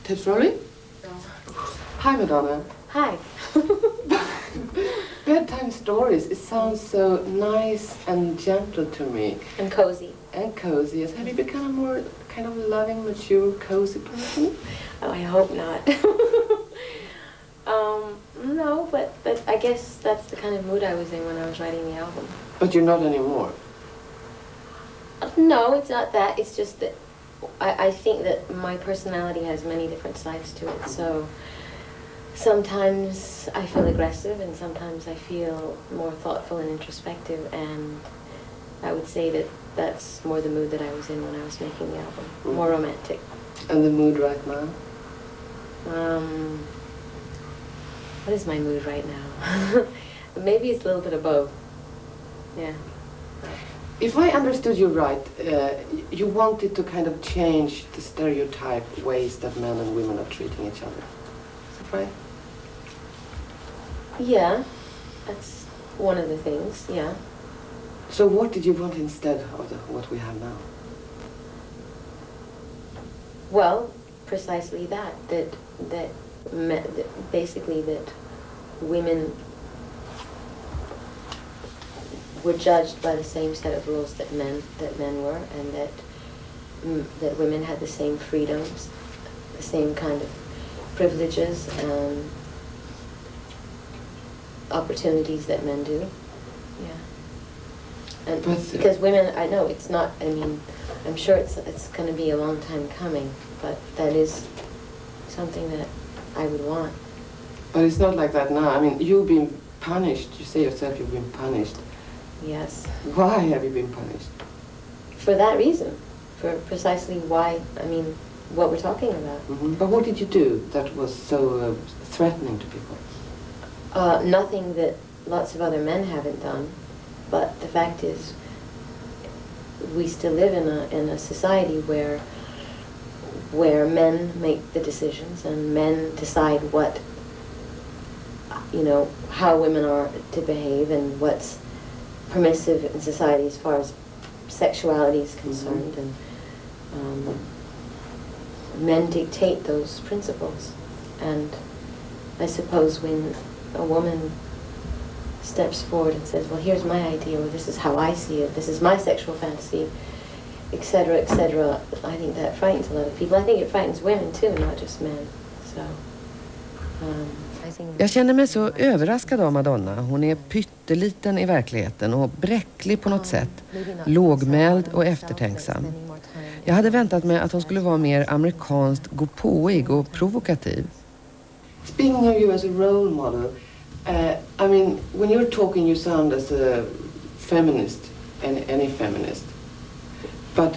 Tips rolling? No. Hi, Madonna. Hi. Bedtime stories, it sounds so nice and gentle to me. And cozy. And cozy. Yes. Have you become a more kind of loving, mature, cozy person? Oh, I hope not. No, but I guess that's the kind of mood I was in when I was writing the album. But you're not anymore. No, it's not that. It's just that I think that my personality has many different sides to it. So sometimes I feel aggressive and sometimes I feel more thoughtful and introspective, and I would say that that's more the mood that I was in when I was making the album. More romantic. And the mood right now? What is my mood right now? Maybe it's a little bit of both. Yeah. If I understood you right, you wanted to kind of change the stereotype ways that men and women are treating each other. Is that right? Yeah, that's one of the things, yeah. So what did you want instead of what we have now? Well, precisely that basically that women were judged by the same set of rules that men were, and that women had the same freedoms, the same kind of privileges and opportunities that men do. Yeah. And because women, I know it's not, I mean, I'm sure it's going to be a long time coming, but that is something that I would want. But it's not like that now. I mean, you've been punished. You say yourself you've been punished. Yes. Why have you been punished? For that reason. For precisely why, I mean, what we're talking about. Mm-hmm. But what did you do that was so threatening to people? Nothing that lots of other men haven't done. But the fact is, we still live in a society where men make the decisions and men decide what, you know, how women are to behave and what's permissive in society as far as sexuality is concerned. Mm-hmm. And men dictate those principles. And I suppose when a woman steps forward and says, well, here's my idea, or this is how I see it, this is my sexual fantasy, etc., etc., I think that frightens a lot of people. I think it frightens women too, not just men. So, Jag känner mig så överraskad av Madonna. Hon är pytteliten i verkligheten och bräcklig på något sätt. Lågmäld och eftertänksam. Jag hade väntat mig att hon skulle vara mer amerikanskt gåpåig och provokativ. Speaking of you as a role model, I mean, when you're talking you sound as a feminist, any feminist. But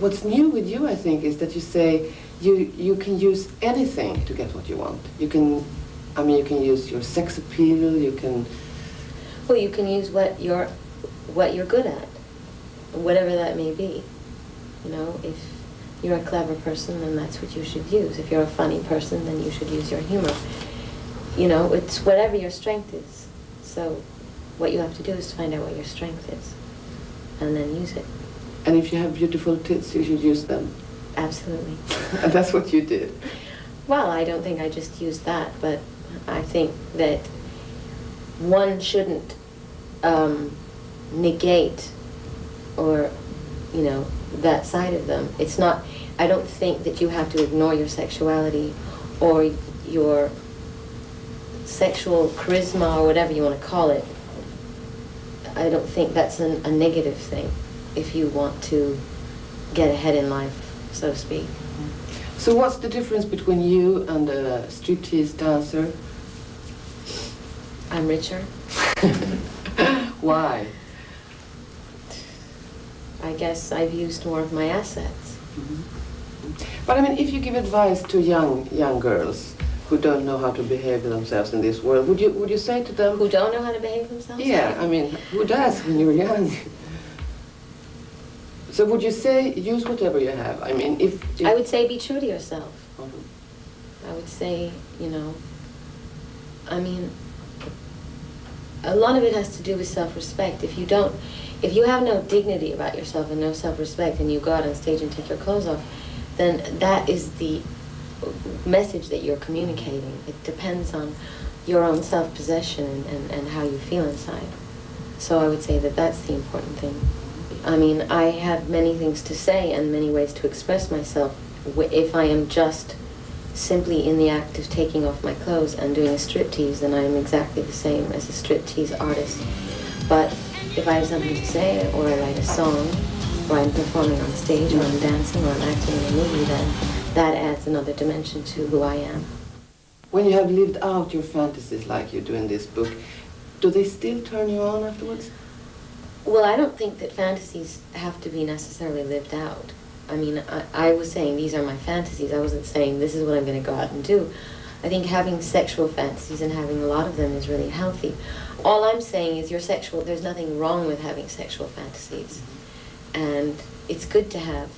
what's new with you, I think, is that you say you can use anything to get what you want. You can use your sex appeal. You can. Well, you can use what you're good at, whatever that may be. You know, if you're a clever person, then that's what you should use. If you're a funny person, then you should use your humor. You know, it's whatever your strength is. So, what you have to do is find out what your strength is, and then use it. And if you have beautiful tits, you should use them. Absolutely. And that's what you did. Well, I don't think I just used that, but I think that one shouldn't negate or, you know, that side of them. It's not, I don't think that you have to ignore your sexuality or your sexual charisma or whatever you want to call it. I don't think that's a negative thing if you want to get ahead in life, so to speak. So what's the difference between you and a striptease dancer? I'm richer. Why? I guess I've used more of my assets. Mm-hmm. But I mean, if you give advice to young girls who don't know how to behave themselves in this world, would you say to them... Who don't know how to behave themselves? Yeah, I mean, who does when you're young? So would you say, use whatever you have? I mean, if I would say be true to yourself. Mm-hmm. I would say, you know, I mean, a lot of it has to do with self-respect. If you have no dignity about yourself and no self-respect and you go out on stage and take your clothes off, then that is the message that you're communicating. It depends on your own self-possession and how you feel inside. So I would say that that's the important thing. I mean, I have many things to say and many ways to express myself if I am just simply in the act of taking off my clothes and doing a striptease, then I am exactly the same as a striptease artist. But if I have something to say, or I write a song, or I'm performing on stage, or I'm dancing, or I'm acting in a movie, then that adds another dimension to who I am. When you have lived out your fantasies like you do in this book, do they still turn you on afterwards? Well, I don't think that fantasies have to be necessarily lived out. I mean, I was saying these are my fantasies. I wasn't saying this is what I'm going to go out and do. I think having sexual fantasies and having a lot of them is really healthy. All I'm saying is there's nothing wrong with having sexual fantasies. And it's good to have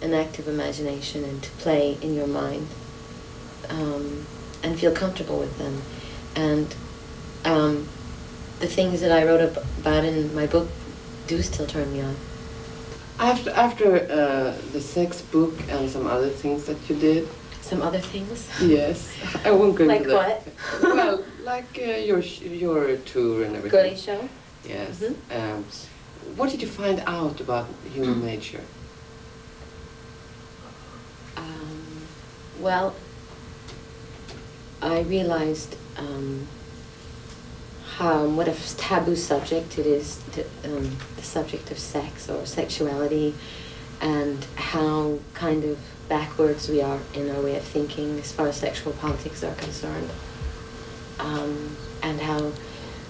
an active imagination and to play in your mind and feel comfortable with them. And the things that I wrote about in my book do still turn me on. After the sex book and some other things that you did. Some other things? Yes, I won't go into that. Like what? Well, like your tour and everything. Girly show? Yes. Mm-hmm. What did you find out about human nature? Well, I realized what a taboo subject it is, the subject of sex or sexuality, and how kind of backwards we are in our way of thinking as far as sexual politics are concerned, and how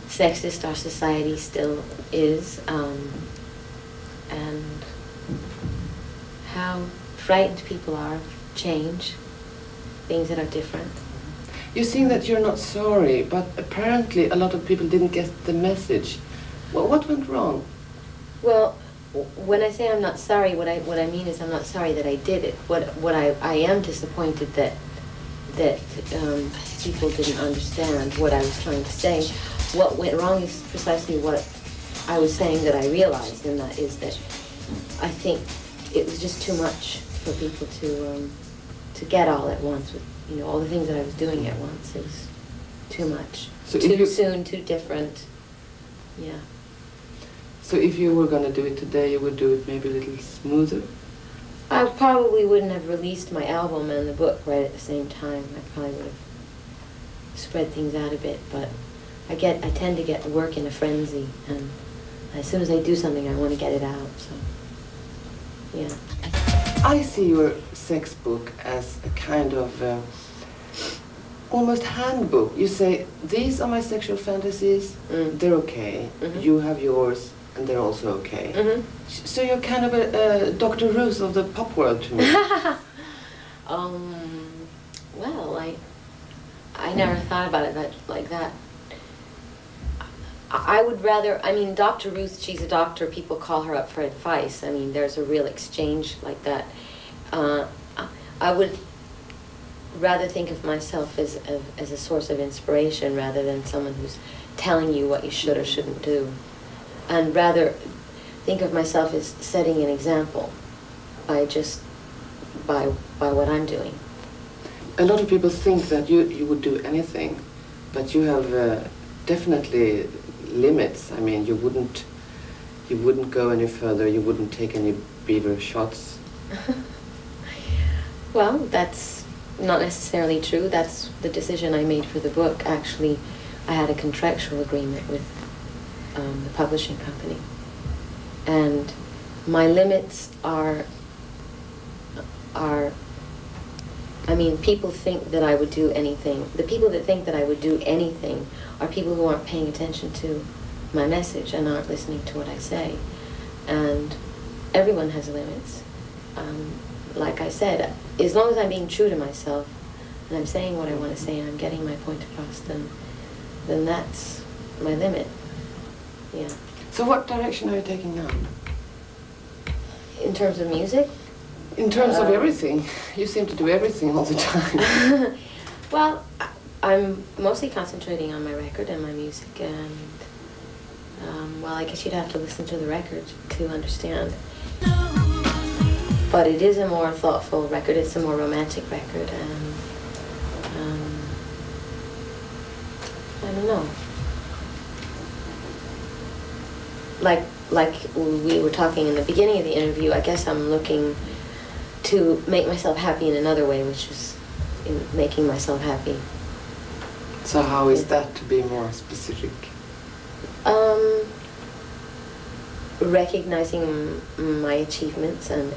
sexist our society still is, and how frightened people are of change, things that are different. You're saying that you're not sorry, but apparently a lot of people didn't get the message. Well, what went wrong? Well, when I say I'm not sorry, what I mean is I'm not sorry that I did it. What I am disappointed that people didn't understand what I was trying to say. What went wrong is precisely what I was saying that I realized, and that is that I think it was just too much for people to get all at once with, all the things that I was doing at once. It was too much. So too soon, too different. Yeah. So if you were going to do it today, you would do it maybe a little smoother? I probably wouldn't have released my album and the book right at the same time. I probably would have spread things out a bit, but I tend to get work in a frenzy, and as soon as I do something, I want to get it out, so, yeah. I see your sex book as a kind of almost handbook. You say, these are my sexual fantasies, they're okay. Mm-hmm. You have yours, and they're also okay. Mm-hmm. So you're kind of a Dr. Ruth of the pop world to me. Well, I never thought about it like that. I would rather, Dr. Ruth, she's a doctor, people call her up for advice. There's a real exchange like that. I would rather think of myself as a source of inspiration rather than someone who's telling you what you should or shouldn't do. And rather think of myself as setting an example by what I'm doing. A lot of people think that you would do anything, but you have definitely limits. You wouldn't go any further. You wouldn't take any beaver shots. Well, that's not necessarily true. That's the decision I made for the book. Actually, I had a contractual agreement with the publishing company, and my limits are. People think that I would do anything. The people that think that I would do anything are people who aren't paying attention to my message and aren't listening to what I say. And everyone has limits. Like I said, as long as I'm being true to myself and I'm saying what I want to say and I'm getting my point across, then that's my limit. Yeah. So what direction are you taking now? In terms of music? In terms of everything. You seem to do everything all the time. Well, I'm mostly concentrating on my record and my music, and I guess you'd have to listen to the record to understand. But it is a more thoughtful record, it's a more romantic record, and I don't know. Like we were talking in the beginning of the interview, I guess I'm looking to make myself happy in another way, which is in making myself happy. So how is that, to be more specific? Recognizing my achievements and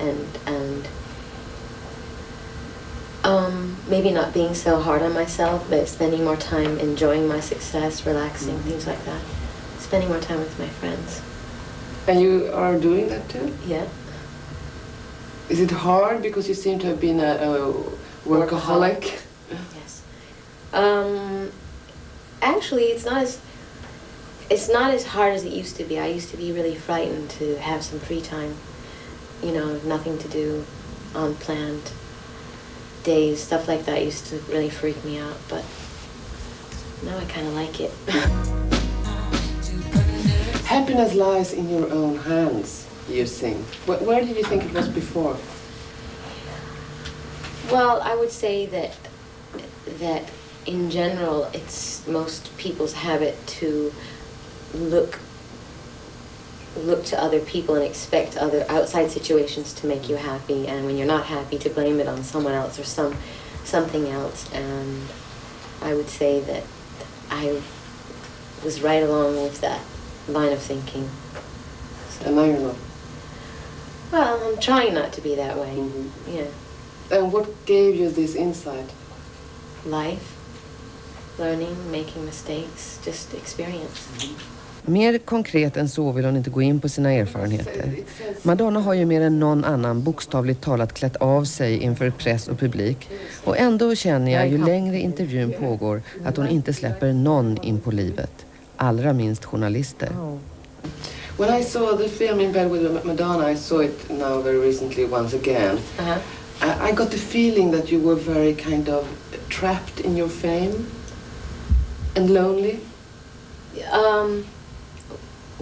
maybe not being so hard on myself, but spending more time enjoying my success, relaxing, things like that. Spending more time with my friends. And you are doing that too? Yeah. Is it hard because you seem to have been a workaholic? Yes. Actually, it's not as hard as it used to be. I used to be really frightened to have some free time. You know, nothing to do, unplanned days, stuff like that used to really freak me out. But now I kind of like it. Happiness lies in your own hands, you think. Where did you think it was before? Well, I would say that in general, it's most people's habit to look to other people and expect other outside situations to make you happy, and when you're not happy, to blame it on someone else or something else. And I would say that I was right along with that line of thinking. So, And now you're not. well, I'm trying not to be that way. Mm-hmm. Yeah. And what gave you this insight? Life, learning, making mistakes, just experience. Mer konkret än så vill hon inte gå in på sina erfarenheter. Madonna har ju mer än någon annan bokstavligt talat klätt av sig inför press och publik. Och ändå känner jag ju längre intervjun pågår att hon inte släpper någon in på livet. Allra minst journalister. When I saw the film In Bed with Madonna, I saw it now very recently once again. Uh-huh. I got the feeling that you were very kind of trapped in your fame and lonely.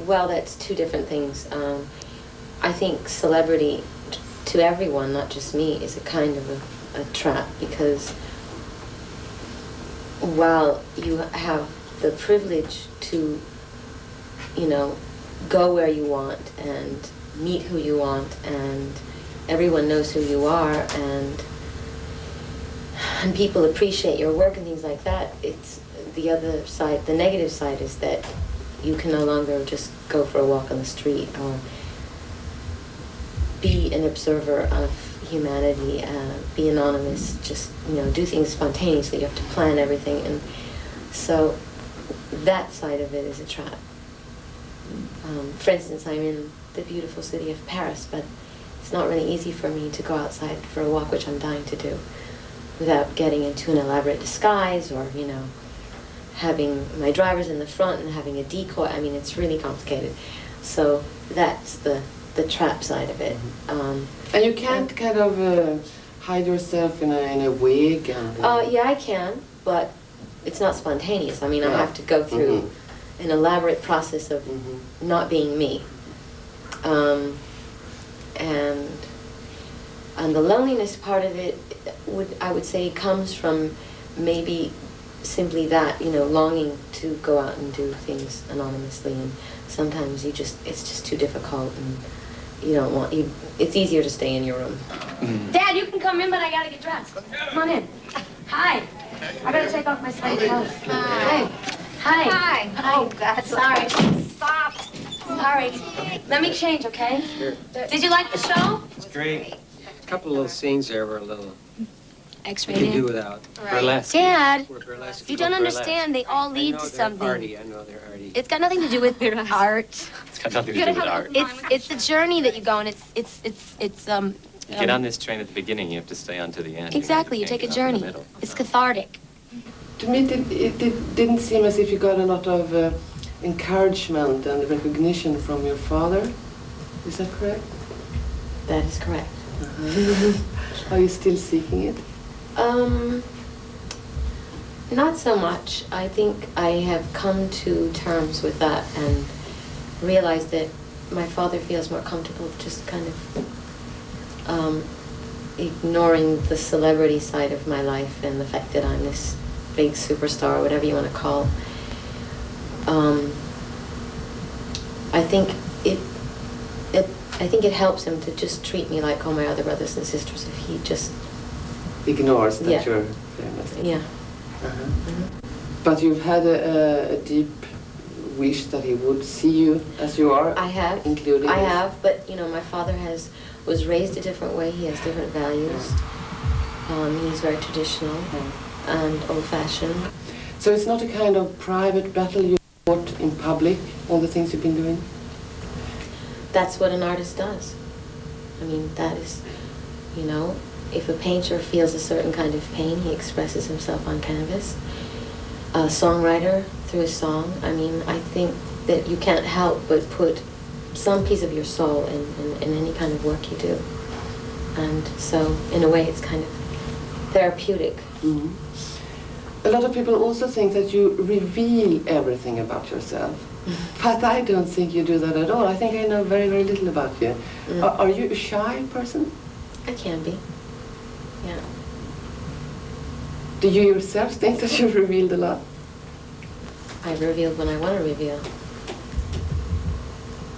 Well, that's two different things. I think celebrity, to everyone, not just me, is a kind of a trap, because while you have the privilege to, you know, go where you want and meet who you want, and everyone knows who you are, and people appreciate your work and things like that, it's the other side, the negative side is that you can no longer just go for a walk on the street or be an observer of humanity, be anonymous, just, you know, do things spontaneously. You have to plan everything, and so that side of it is a trap. For instance, I'm in the beautiful city of Paris, but it's not really easy for me to go outside for a walk, which I'm dying to do, without getting into an elaborate disguise or, you know, having my drivers in the front and having a decoy. I mean, it's really complicated. So that's the trap side of it. And you can't kind of hide yourself in a wig? And, yeah, I can, but it's not spontaneous. I mean, I have to go through an elaborate process of not being me. And the loneliness part of it, I would say, comes from maybe simply that, you know, longing to go out and do things anonymously, and sometimes it's just too difficult, and you don't want, it's easier to stay in your room. Dad, you can come in, but I gotta get dressed. Come on in. Hi. I better take off my sweaty clothes. Hi. Hi. Hi. Oh, God, sorry. Stop. Sorry. Let me change, okay? Sure. Did you like the show? It's great. A couple of little scenes there were a little... X-rated. You can do without. Burlesque. Dad, Burlesque. you don't understand. They all lead to something. I know they're arty. It's got nothing to do with art. It's got nothing to do with art. It's the journey that you go on. It's You get on this train at the beginning, you have to stay on to the end. Exactly, you take a journey. It's cathartic. To me, it didn't seem as if you got a lot of encouragement and recognition from your father. Is that correct? That is correct. Are you still seeking it? Not so much. I think I have come to terms with that and realized that my father feels more comfortable just kind of ignoring the celebrity side of my life and the fact that I'm this big superstar, or whatever you want to call I think it helps him to just treat me like all my other brothers and sisters if he just Ignores that Yeah. you're famous. yeah. But you've had a deep wish that he would see you as you are. I have. Including I this. have, but you know, my father was raised a different way. He has different values. He's very traditional and old-fashioned. So it's not a kind of private battle you fought in public, all the things you've been doing? That's what an artist does. I mean, that is, you know, if a painter feels a certain kind of pain, he expresses himself on canvas. A songwriter, through his song, I mean, I think that you can't help but put some piece of your soul in any kind of work you do. And so, in a way, it's kind of therapeutic. Mm-hmm. A lot of people also think that you reveal everything about yourself. But I don't think you do that at all. I think I know very, very little about you. Are you a shy person? I can be. Yeah. Do you yourself think that you've revealed a lot? I've revealed when I want to reveal.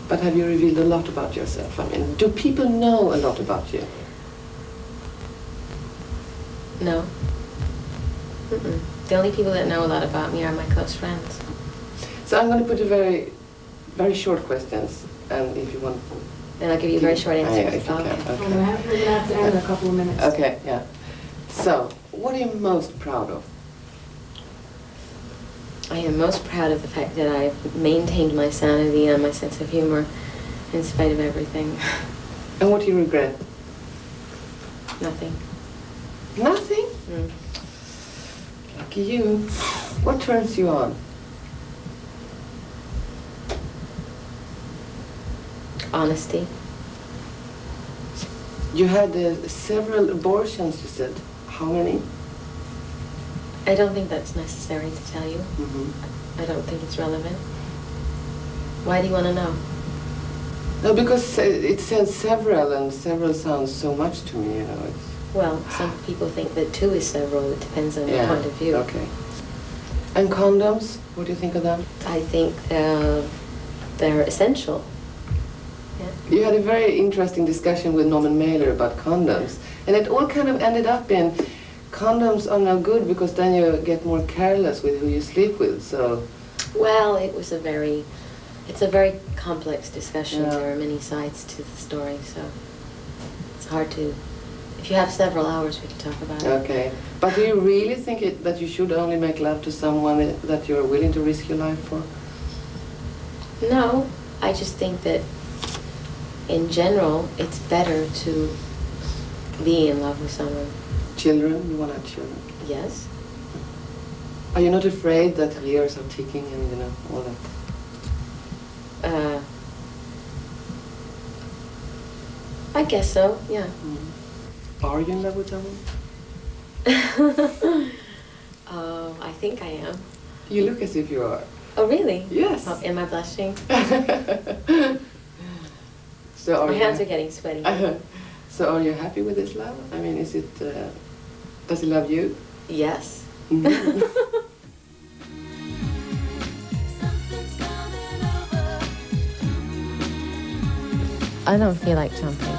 But have you revealed a lot about yourself? I mean, do people know a lot about you? No. Mm-mm. The only people that know a lot about me are my close friends. So I'm going to put a very, very short questions, and if you want... And I'll give you very short answers. Yeah, if you can. Okay. Okay. We're going to have to end in a couple of minutes. Okay, yeah. So, what are you most proud of? I am most proud of the fact that I've maintained my sanity and my sense of humor in spite of everything. And what do you regret? Nothing. Nothing? Mm. Lucky you. What turns you on? Honesty. You had several abortions, you said. How many? I don't think that's necessary to tell you. Mm-hmm. I don't think it's relevant. Why do you want to know? No, because it says several, and several sounds so much to me, you know. Well, some people think that two is several. It depends on your point of view. Okay. And condoms, what do you think of them? I think they're essential. Yeah. You had a very interesting discussion with Norman Mailer about condoms, and it all kind of ended up in condoms are no good because then you get more careless with who you sleep with, so... Well, it's a very complex discussion. Yeah. There are many sides to the story, so it's hard to... If you have several hours, we can talk about it. Okay. But do you really think that you should only make love to someone that you're willing to risk your life for? No, I just think that in general, it's better to be in love with someone. Children? You want to have children? Yes. Are you not afraid that years are ticking and, you know, all that? I guess so, yeah. Are you in love with someone? Oh, I think I am. You look as if you are. Oh, really? Yes. Oh, am I blushing? So My hands are getting sweaty. So are you happy with this love? I mean, is it, does he love you? Yes. Mhm. I don't feel like jumping.